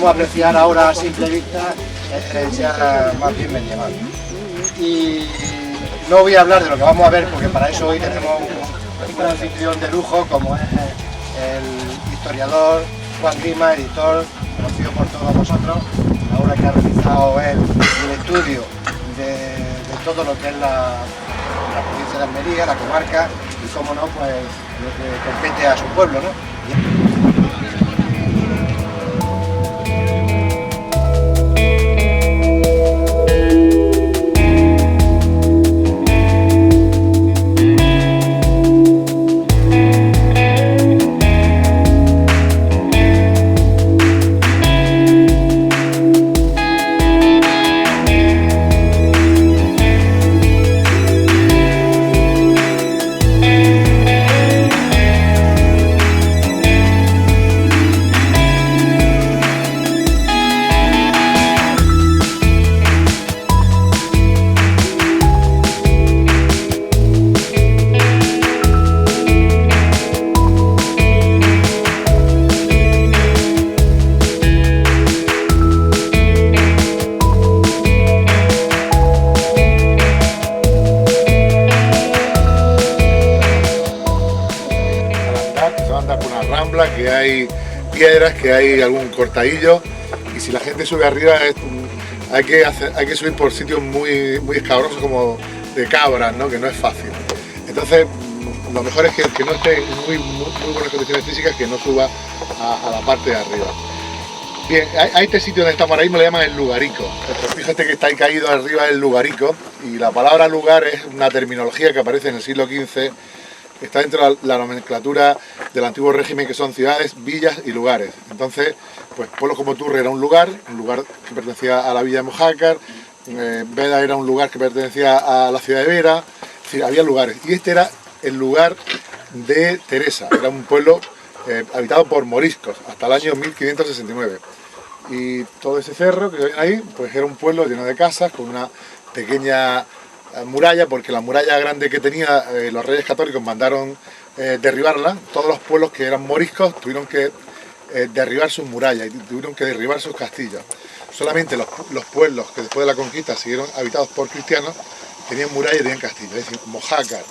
podemos apreciar ahora a simple vista sea más bien medieval. Y no voy a hablar de lo que vamos a ver, porque para eso hoy tenemos un anfitrión de lujo como es el historiador Juan Grima, editor, conocido por todos vosotros, ahora que ha realizado él un estudio de todo lo que es la provincia de Almería, la comarca, y cómo no, pues lo que compete a su pueblo, ¿no? Que hay piedras, que hay algún cortadillo, y si la gente sube arriba hay que subir por sitios muy escabrosos, como de cabras, ¿no? Que no es fácil. Entonces lo mejor es que no esté en muy buenas condiciones físicas, que no suba a la parte de arriba. Bien, a este sitio donde estamos ahora mismo le llaman el Lugarico. Entonces, fíjate que está ahí caído arriba el Lugarico, y la palabra lugar es una terminología que aparece en el siglo XV. Está dentro de la nomenclatura del antiguo régimen, que son ciudades, villas y lugares. Entonces, pues pueblos como Turre era un lugar que pertenecía a la villa de Mojácar, Veda era un lugar que pertenecía a la ciudad de Vera, es decir, había lugares. Y este era el lugar de Teresa, era un pueblo habitado por moriscos hasta el año 1569. Y todo ese cerro que ven ahí, pues era un pueblo lleno de casas, con una pequeña muralla, porque la muralla grande que tenía los reyes católicos mandaron derribarla. Todos los pueblos que eran moriscos tuvieron que derribar sus murallas y tuvieron que derribar sus castillos. Solamente los pueblos que después de la conquista siguieron habitados por cristianos tenían muralla y tenían castillo. Es decir, Mojácar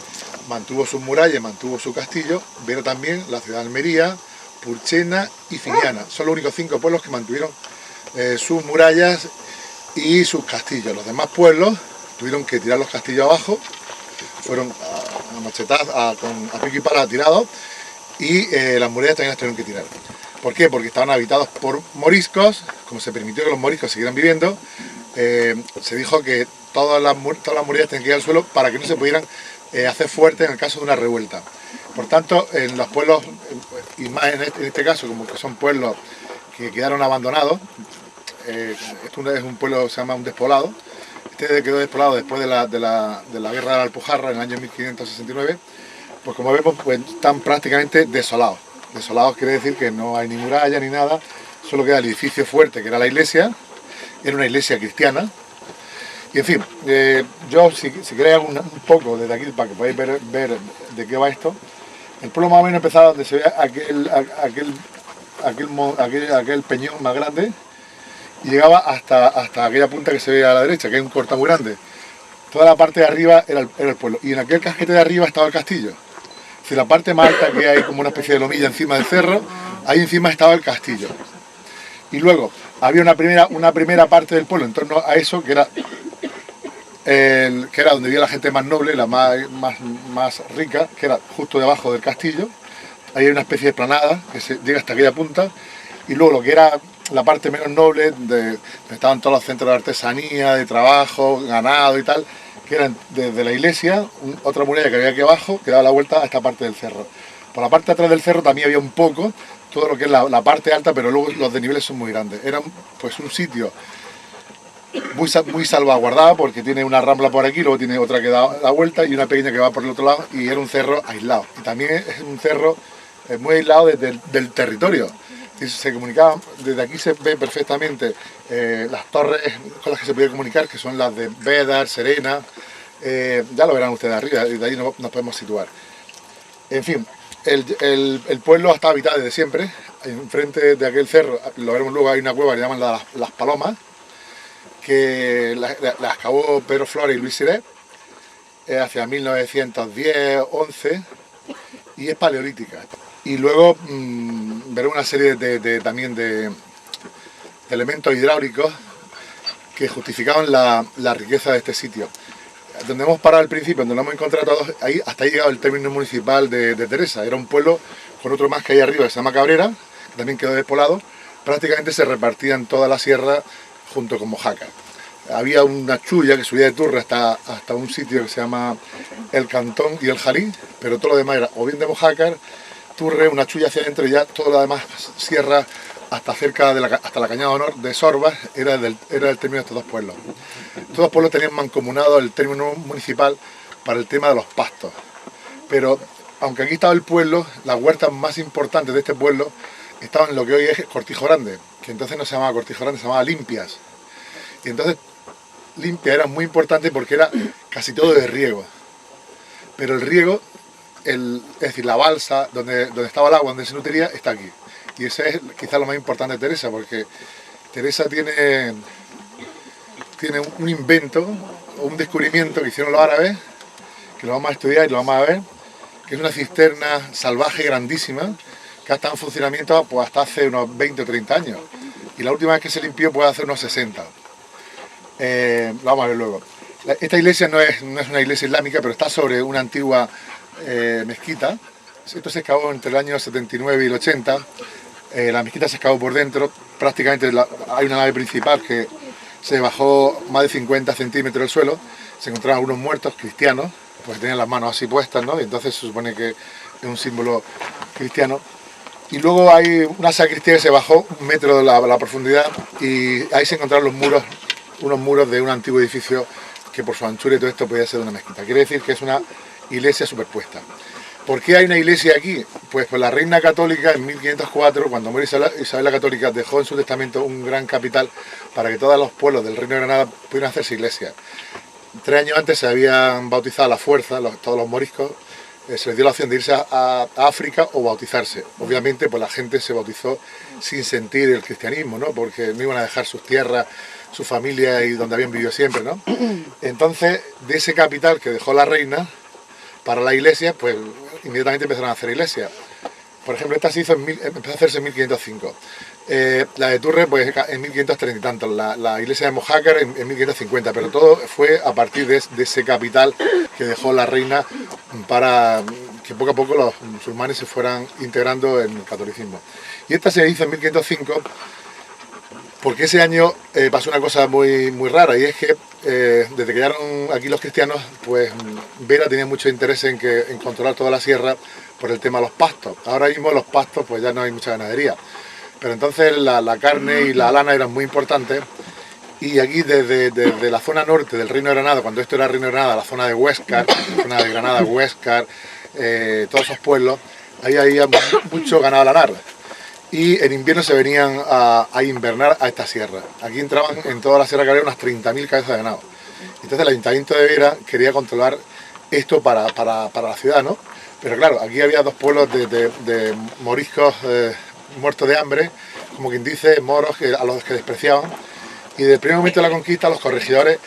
mantuvo sus murallas, mantuvo su castillo, pero también la ciudad de Almería, Purchena y Finiana. Son los únicos 5 pueblos que mantuvieron sus murallas y sus castillos. Los demás pueblos tuvieron que tirar los castillos abajo, fueron a machetadas, a pico y pala tirados, y las murallas también las tuvieron que tirar. ¿Por qué? Porque estaban habitados por moriscos. Como se permitió que los moriscos siguieran viviendo, se dijo que todas las murallas tenían que ir al suelo para que no se pudieran hacer fuertes en el caso de una revuelta. Por tanto, en los pueblos, y más en este caso, como que son pueblos que quedaron abandonados, esto es un pueblo que se llama un despoblado. Este quedó despoblado después de la guerra de la Alpujarra en el año 1569, pues como vemos, pues están prácticamente desolados. Desolados quiere decir que no hay ni muralla ni nada, solo queda el edificio fuerte, que era la iglesia, era una iglesia cristiana. Y en fin, yo si queréis un poco desde aquí para que podáis ver de qué va esto. El pueblo más o menos empezaba donde se ve aquel peñón más grande, y llegaba hasta aquella punta que se ve a la derecha, que es un corta muy grande. Toda la parte de arriba era el pueblo, y en aquel casquete de arriba estaba el castillo. Si la parte más alta, que hay como una especie de lomilla encima del cerro, ahí encima estaba el castillo. Y luego había una primera parte del pueblo en torno a eso, que era donde vivía la gente más noble, la más rica, que era justo debajo del castillo. Ahí hay una especie de explanada que llega hasta aquella punta, y luego lo que era la parte menos noble, donde estaban todos los centros de artesanía, de trabajo, ganado y tal, que eran desde la iglesia, otra muralla que había aquí abajo, que daba la vuelta a esta parte del cerro. Por la parte de atrás del cerro también había un poco, todo lo que es la parte alta, pero luego los desniveles son muy grandes. Era pues un sitio muy salvaguardado, porque tiene una rambla por aquí, luego tiene otra que da la vuelta y una pequeña que va por el otro lado, y era un cerro aislado. Y también es un cerro muy aislado del territorio. Se comunicaba, desde aquí se ve perfectamente las torres con las que se podía comunicar, que son las de Bédar, Serena, ya lo verán ustedes arriba, y de ahí nos podemos situar. En fin, el pueblo está habitado desde siempre. enfrente de aquel cerro, lo veremos luego, hay una cueva que le llaman las Palomas, que la excavó Pedro Flores y Luis Siré hacia 1910-11 y es paleolítica. Y luego veremos una serie también de elementos hidráulicos que justificaban la riqueza de este sitio. Donde hemos parado al principio, donde lo hemos encontrado todos, hasta ahí ha llegado el término municipal de Teresa. Era un pueblo con otro más que hay arriba, que se llama Cabrera, que también quedó despoblado. Prácticamente se repartían toda la sierra junto con Mojácar. Había una chulla que subía de Turre hasta un sitio que se llama El Cantón y El Jalí, pero todo lo demás era o bien de Mojácar, Turre, una chulla hacia adentro y ya todo lo demás sierra hasta cerca hasta la Cañada Honor de Sorbas era el término de estos dos pueblos. Estos dos pueblos tenían mancomunado el término municipal para el tema de los pastos. Pero aunque aquí estaba el pueblo, las huertas más importantes de este pueblo estaban en lo que hoy es Cortijo Grande, que entonces no se llamaba Cortijo Grande, se llamaba Limpias. Y entonces Limpia era muy importante porque era casi todo de riego. Pero el riego, es decir, la balsa, donde estaba el agua, donde se nutriría, está aquí. Y ese es quizás lo más importante de Teresa, porque Teresa tiene un invento o un descubrimiento que hicieron los árabes, que lo vamos a estudiar y lo vamos a ver, que es una cisterna salvaje grandísima, que ha estado en funcionamiento pues, hasta hace unos 20 o 30 años. Y la última vez que se limpió puede hacer unos 60. Lo vamos a ver luego. Esta iglesia no es una iglesia islámica, pero está sobre una antigua mezquita. Esto se excavó entre el año 79 y el 80. La mezquita se excavó por dentro. Prácticamente hay una nave principal que se bajó más de 50 centímetros del suelo. Se encontraron algunos muertos cristianos, pues tenían las manos así puestas, ¿no? Y entonces se supone que es un símbolo cristiano. Y luego hay una sacristía que se bajó 1 metro de la profundidad y ahí se encontraron unos muros de un antiguo edificio que por su anchura y todo esto podía ser una mezquita. Quiere decir que es una iglesia superpuesta. ¿Por qué hay una iglesia aquí? Pues la reina católica en 1504, cuando murió Isabel la Católica, dejó en su testamento un gran capital para que todos los pueblos del Reino de Granada pudieran hacerse iglesia. 3 años antes se habían bautizado a la fuerza, todos los moriscos, se les dio la opción de irse a África o bautizarse. Obviamente pues la gente se bautizó sin sentir el cristianismo, ¿no? Porque no iban a dejar sus tierras, su familia y donde habían vivido siempre, ¿no? Entonces, de ese capital que dejó la reina para la iglesia, pues inmediatamente empezaron a hacer iglesia. Por ejemplo, esta se hizo empezó a hacerse en 1505. La de Turre, pues en 1530 y tantos. La iglesia de Mojácar en 1550, pero todo fue a partir de ese capital que dejó la reina para que poco a poco los musulmanes se fueran integrando en el catolicismo. Y esta se hizo en 1505 porque ese año pasó una cosa muy, muy rara, y es que desde que llegaron aquí los cristianos, pues Vera tenía mucho interés en controlar toda la sierra por el tema de los pastos. Ahora mismo los pastos pues ya no hay mucha ganadería, pero entonces la carne y la lana eran muy importantes, y aquí desde la zona norte del Reino de Granada, cuando esto era el Reino de Granada, la zona de Huéscar, la zona de Granada, Huéscar, todos esos pueblos, ahí había mucho ganado lanar. Y en invierno se venían a invernar a esta sierra. Aquí entraban en toda la Sierra Cabrera unas 30.000 cabezas de ganado. Entonces el Ayuntamiento de Vera quería controlar esto para la ciudad, ¿no? Pero claro, aquí había dos pueblos de moriscos muertos de hambre, como quien dice, moros a los que despreciaban. Y desde el primer momento de la conquista, los corregidores,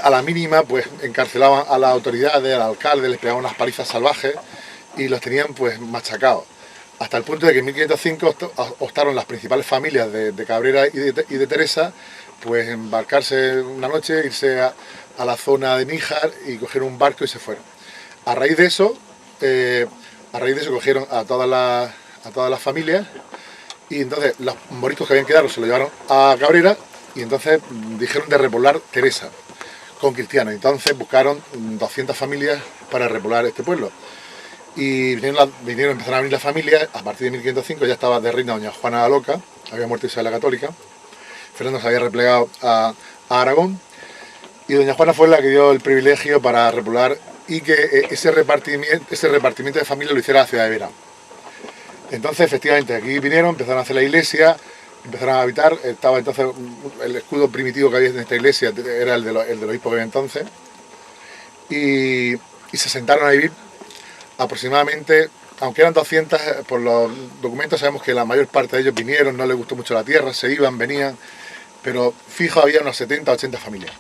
a la mínima, pues encarcelaban a las autoridades, al alcalde, les pegaban unas palizas salvajes y los tenían pues machacados. Hasta el punto de que en 1505 optaron las principales familias de Cabrera y de Teresa, pues embarcarse una noche, irse a la zona de Níjar y coger un barco y se fueron. A raíz de eso cogieron a todas las familias, y entonces los moriscos que habían quedado se lo llevaron a Cabrera, y entonces dijeron de repoblar Teresa con cristianos. Entonces buscaron 200 familias para repoblar este pueblo. Y empezaron a venir las familias. A partir de 1505 ya estaba de reina doña Juana la Loca, había muerto Isabel la Católica, Fernando se había replegado a Aragón, y doña Juana fue la que dio el privilegio para repoblar, y que ese repartimiento de familias lo hiciera la ciudad de Vera. Entonces efectivamente aquí vinieron, empezaron a hacer la iglesia, empezaron a habitar. Estaba entonces el escudo primitivo que había en esta iglesia, era el del obispo que había entonces, y se sentaron a vivir aproximadamente aunque eran 200, por los documentos sabemos que la mayor parte de ellos vinieron, no les gustó mucho la tierra, se iban, venían, pero fijo había unos 70 o 80 familias.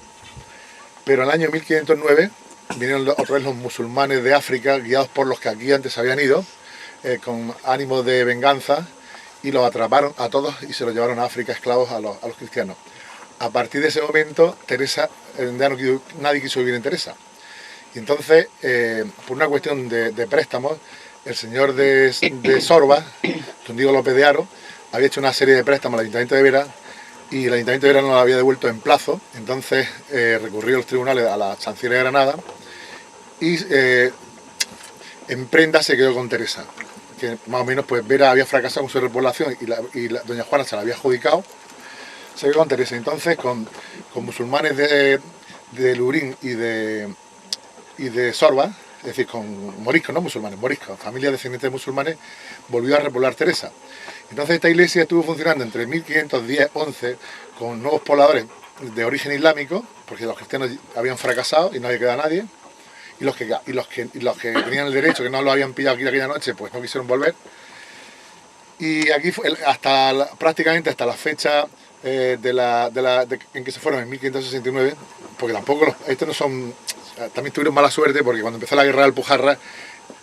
Pero en el año 1509 vinieron otra vez los musulmanes de África, guiados por los que aquí antes habían ido, con ánimo de venganza, y los atraparon a todos y se los llevaron a África esclavos a los cristianos. A partir de ese momento, Teresa, ya nadie quiso vivir en Teresa. Y entonces, por una cuestión de préstamos, el señor de Sorba, don Diego López de Haro, había hecho una serie de préstamos al Ayuntamiento de Vera, y el Ayuntamiento de Vera no lo había devuelto en plazo. Entonces recurrió a los tribunales a la Chancillería de Granada y en prenda se quedó con Teresa, que más o menos pues Vera había fracasado con su repoblación y doña Juana se la había adjudicado, se quedó con Teresa. Entonces con musulmanes de Lurín y de Sorba, es decir, con moriscos, no musulmanes, moriscos, familias descendientes de musulmanes, volvió a repoblar Teresa. Entonces esta iglesia estuvo funcionando entre 1510-11 con nuevos pobladores de origen islámico, porque los cristianos habían fracasado y no había quedado nadie, y los que tenían el derecho, que no lo habían pillado aquí aquella noche, pues no quisieron volver. Y aquí fue prácticamente hasta la fecha en que se fueron en 1569, porque tampoco estos no son, también tuvieron mala suerte, porque cuando empezó la guerra de Alpujarra,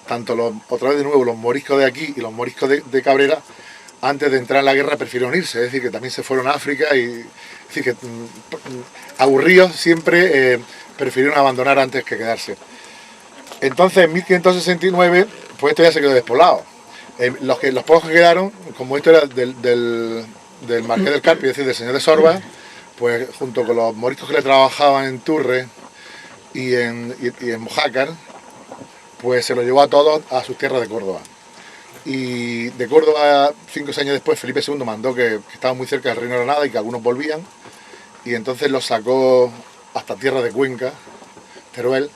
tanto otra vez de nuevo los moriscos de aquí y los moriscos de Cabrera, antes de entrar en la guerra prefirieron irse, es decir, que también se fueron a África y, es decir, que aburridos siempre prefirieron abandonar antes que quedarse. Entonces en 1569, pues esto ya se quedó despoblado. Los pocos que quedaron, como esto era del Marqués del Carpio, es decir, del señor de Sorba, pues junto con los moriscos que le trabajaban en Turre y en Mojácar, pues se los llevó a todos a sus tierras de Córdoba. Y de Córdoba, 5 años después, Felipe II mandó que estaban muy cerca del Reino de Granada y que algunos volvían, y entonces los sacó hasta tierra de Cuenca, Teruel,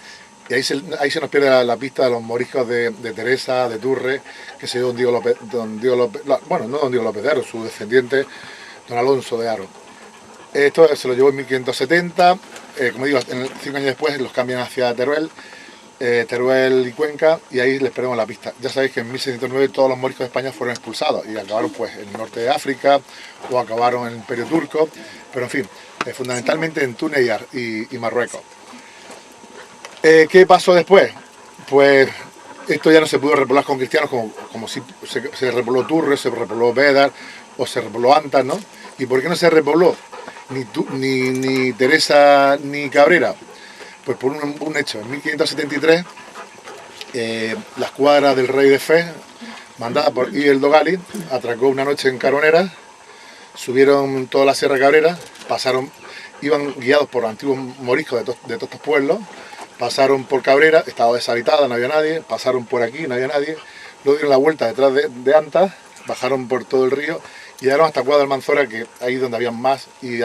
y ahí se nos pierde la pista de los moriscos de Teresa, de Turre, que se dio don Diego López, bueno, no don Diego López de Haro, su descendiente, don Alonso de Haro. Esto se lo llevó en 1570, como digo, 5 años después los cambian hacia Teruel, Teruel y Cuenca, y ahí les perdemos la pista. Ya sabéis que en 1609 todos los moriscos de España fueron expulsados y acabaron pues en el norte de África o acabaron en el Imperio Turco, pero en fin, fundamentalmente en Túnez y Marruecos. ¿Qué pasó después? Pues esto ya no se pudo repoblar con cristianos como si se repobló Turres, se repobló Bédar o se repobló Antas, ¿no? ¿Y por qué no se repobló ni Teresa ni Cabrera? Pues por un hecho. En 1573 la escuadra del rey de Fez, mandada por Hidalgo Gali, atracó una noche en Caronera, subieron toda la Sierra Cabrera, iban guiados por antiguos moriscos de todos estos pueblos, pasaron por Cabrera, estaba deshabitada, no había nadie, pasaron por aquí, no había nadie, luego dieron la vuelta detrás de Antas, bajaron por todo el río y llegaron hasta Cuadra Almanzora, que ahí donde habían más, y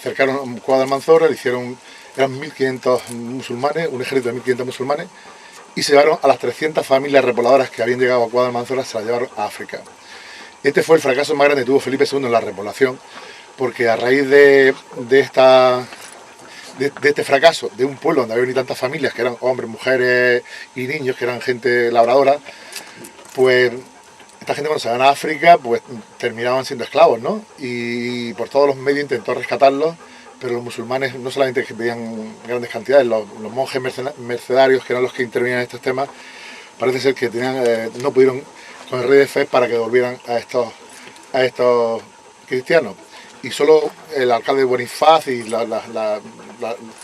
cercaron Cuadra Almanzora, eran 1.500 musulmanes, un ejército de 1.500 musulmanes, y se llevaron a las 300 familias repobladoras que habían llegado a Cuadra Almanzora, se las llevaron a África. Este fue el fracaso más grande que tuvo Felipe II en la repoblación, porque a raíz de este fracaso de un pueblo donde había ni tantas familias, que eran hombres, mujeres y niños, que eran gente labradora, pues esta gente cuando se van a África pues terminaban siendo esclavos, ¿no? Y por todos los medios intentó rescatarlos, pero los musulmanes no solamente que pedían grandes cantidades, los monjes mercenarios, que eran los que intervenían en estos temas, parece ser que no pudieron con el rey de Fez para que devolvieran a estos cristianos. Y solo el alcalde Bonifaz y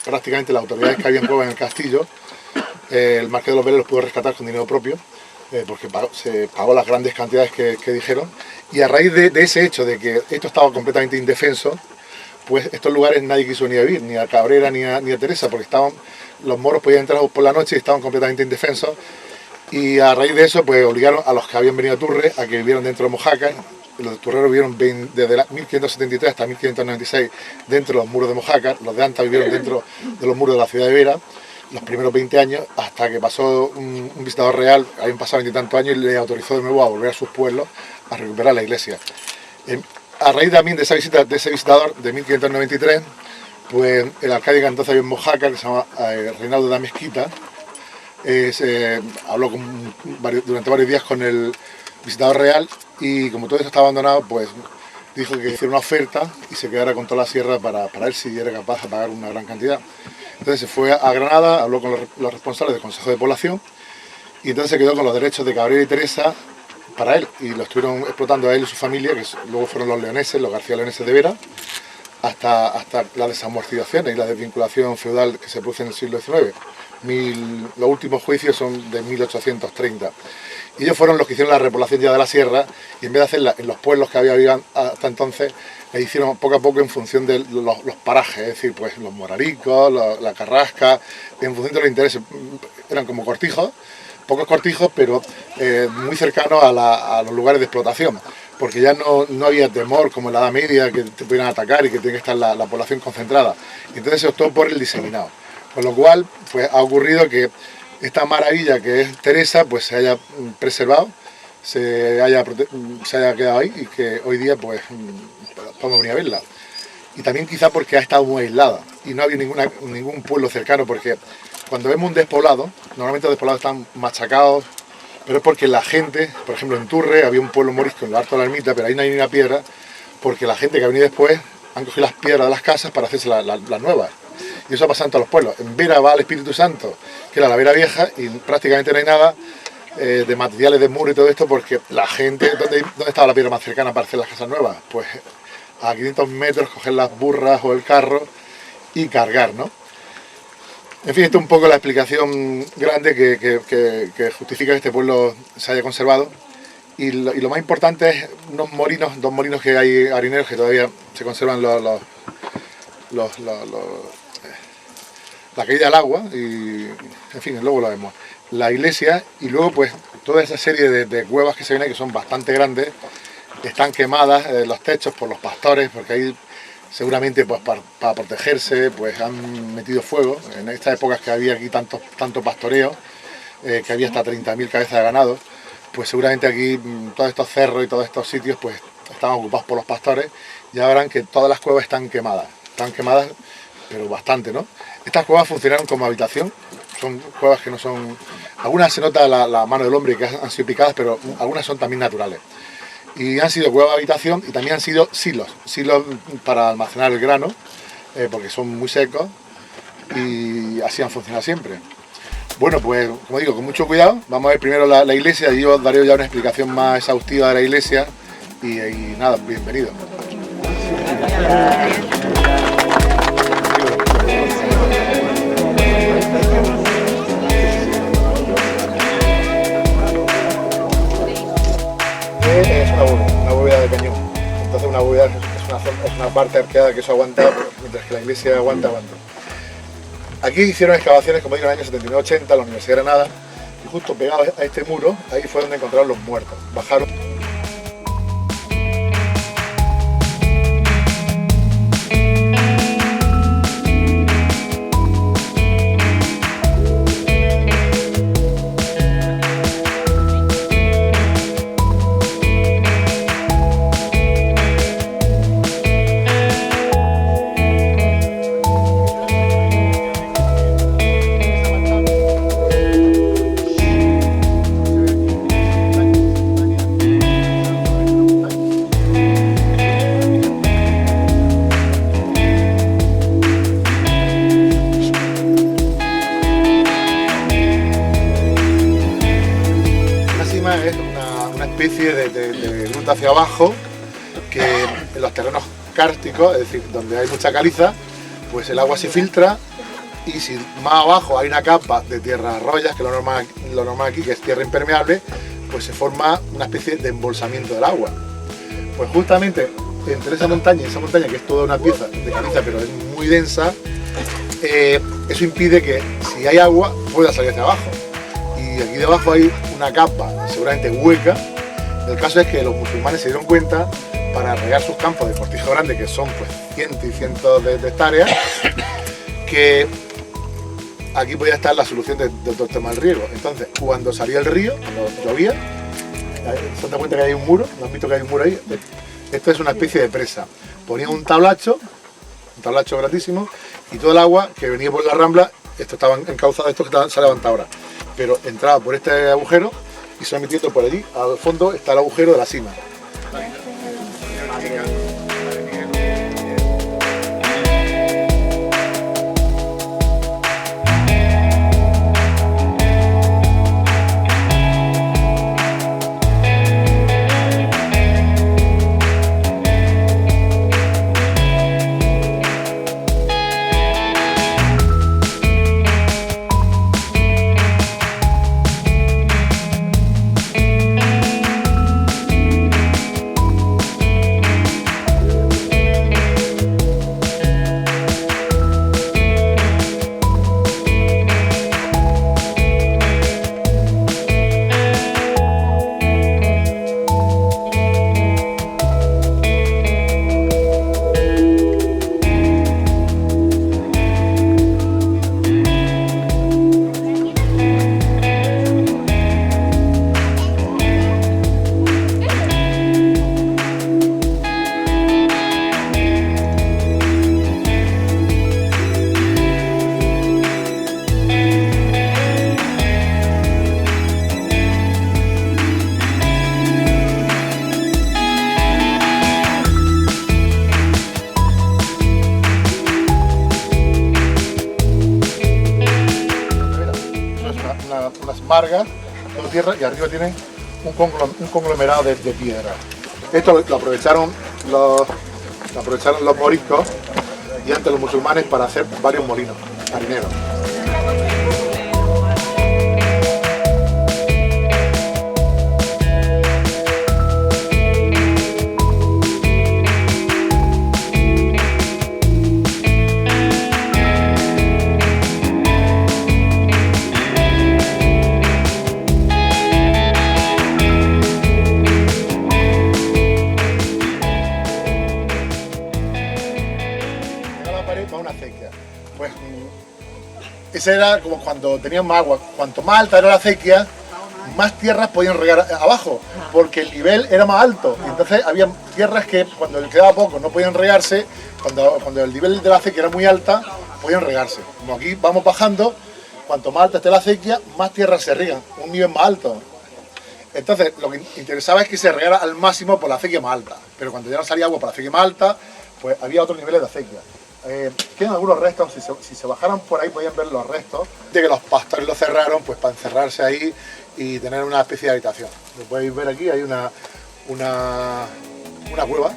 prácticamente las autoridades que habían en el castillo, el marqués de los Vélez los pudo rescatar con dinero propio, porque se pagó las grandes cantidades que dijeron. Y a raíz de ese hecho, de que esto estaba completamente indefenso, pues estos lugares nadie quiso venir a vivir, ni a Cabrera ni a Teresa, porque los moros podían entrar por la noche y estaban completamente indefensos. Y a raíz de eso, pues obligaron a los que habían venido a Turre a que vivieran dentro de Mojácar. Los turreros vivieron desde 1573 hasta 1596 dentro de los muros de Mojácar, los de Antas vivieron dentro de los muros de la ciudad de Vera los primeros 20 años, hasta que pasó un visitador real, habían pasado 20 y tantos años, y le autorizó de nuevo a volver a sus pueblos a recuperar la iglesia. A raíz también de ese visitador de 1593, pues el alcalde que entonces había en Mojácar, que se llama Reinaldo de la Mezquita, habló durante varios días con el visitador real y como todo eso está abandonado, pues dijo que hiciera una oferta y se quedara con toda la sierra para ver si era capaz de pagar una gran cantidad. Entonces se fue a Granada, habló con los responsables del Consejo de Población y entonces se quedó con los derechos de Cabrera y Teresa para él y lo estuvieron explotando a él y su familia, que luego fueron los leoneses, los García Leoneses de Vera, hasta la desamortización y la desvinculación feudal que se produce en el siglo XIX. Los últimos juicios son de 1830. Y ellos fueron los que hicieron la repoblación ya de la sierra y en vez de hacerla en los pueblos que había hasta entonces, la hicieron poco a poco en función de los parajes, es decir, pues los moraricos, la carrasca, en función de los intereses. Eran como cortijos, pocos cortijos, pero muy cercanos a los lugares de explotación, porque ya no había temor como en la Edad Media que te pudieran atacar y que tiene que estar la población concentrada. Y entonces se optó por el diseminado, con lo cual pues, ha ocurrido que esta maravilla que es Teresa pues se haya preservado, se haya quedado ahí y que hoy día pues podemos venir a verla. Y también quizá porque ha estado muy aislada y no había ningún pueblo cercano, porque cuando vemos un despoblado, normalmente los despoblados están machacados, pero es porque la gente, por ejemplo en Turre había un pueblo morisco en lo alto de la ermita, pero ahí no hay ni una piedra, porque la gente que ha venido después han cogido las piedras de las casas para hacerse las nuevas. Y eso ha pasado en todos los pueblos. En Vera va al Espíritu Santo, que era la Vera Vieja, y prácticamente no hay nada de materiales de muro y todo esto, porque la gente, ¿dónde estaba la piedra más cercana para hacer las casas nuevas? Pues a 500 metros coger las burras o el carro y cargar, ¿no? En fin, esto es un poco la explicación grande que justifica que este pueblo se haya conservado. Y lo más importante es dos molinos que hay harineros que todavía se conservan la caída del agua y en fin, luego lo vemos. La iglesia y luego pues toda esa serie de cuevas que se ven ahí, que son bastante grandes, están quemadas los techos por los pastores, porque ahí seguramente pues para protegerse pues han metido fuego. En estas épocas que había aquí tanto pastoreo, que había hasta 30.000 cabezas de ganado, pues seguramente aquí todos estos cerros y todos estos sitios pues estaban ocupados por los pastores. Y ahora verán que todas las cuevas están quemadas pero bastante, ¿no? Estas cuevas funcionaron como habitación, son cuevas que no son... Algunas se nota la mano del hombre que han sido picadas, pero algunas son también naturales. Y han sido cuevas de habitación y también han sido silos para almacenar el grano, porque son muy secos y así han funcionado siempre. Bueno, pues como digo, con mucho cuidado, vamos a ver primero la iglesia y yo os daré ya una explicación más exhaustiva de la iglesia y nada, bienvenido. Es una bóveda de cañón, entonces una bóveda es una parte arqueada que eso aguanta, mientras que la iglesia aguanta. Aquí hicieron excavaciones, como digo, en el año 79-80, la Universidad de Granada, y justo pegado a este muro, ahí fue donde encontraron los muertos. Bajaron. Es una especie de gruta hacia abajo que en los terrenos cársticos, es decir, donde hay mucha caliza, pues el agua se filtra y si más abajo hay una capa de tierras rollas, que es lo normal aquí, que es tierra impermeable, pues se forma una especie de embolsamiento del agua. Pues justamente entre esa montaña y esa montaña, que es toda una pieza de caliza pero es muy densa, eso impide que si hay agua pueda salir hacia abajo. Y aquí debajo hay una capa seguramente hueca. El caso es que los musulmanes se dieron cuenta, para regar sus campos de cortijo grande, que son pues cientos y cientos de hectáreas, que aquí podía estar la solución de todo el tema del riego. Entonces, cuando salía el río, cuando llovía, se dan cuenta que hay un muro, ¿no han visto que hay un muro ahí? Esto es una especie de presa. Ponían un tablacho grandísimo, y todo el agua que venía por la rambla, esto estaba encauzado, esto que se ha levantado ahora, pero entraba por este agujero y se va metiendo por allí. Al fondo está el agujero de la sima. Unas margas, todo tierra, y arriba tienen un conglomerado de piedra. Esto lo aprovecharon los moriscos y antes los musulmanes para hacer varios molinos harineros. Una acequia. Pues esa era como cuando tenían más agua. Cuanto más alta era la acequia, más tierras podían regar abajo, porque el nivel era más alto. Y entonces había tierras que cuando les quedaba poco no podían regarse, cuando el nivel de la acequia era muy alta, podían regarse. Como aquí vamos bajando, cuanto más alta esté la acequia, más tierras se riegan, un nivel más alto. Entonces lo que interesaba es que se regara al máximo por la acequia más alta, pero cuando ya no salía agua por la acequia más alta, pues había otros niveles de acequia. Quedan algunos restos, si se bajaran por ahí podían ver los restos de que los pastores lo cerraron pues para encerrarse ahí y tener una especie de habitación. Lo podéis ver aquí, hay una cueva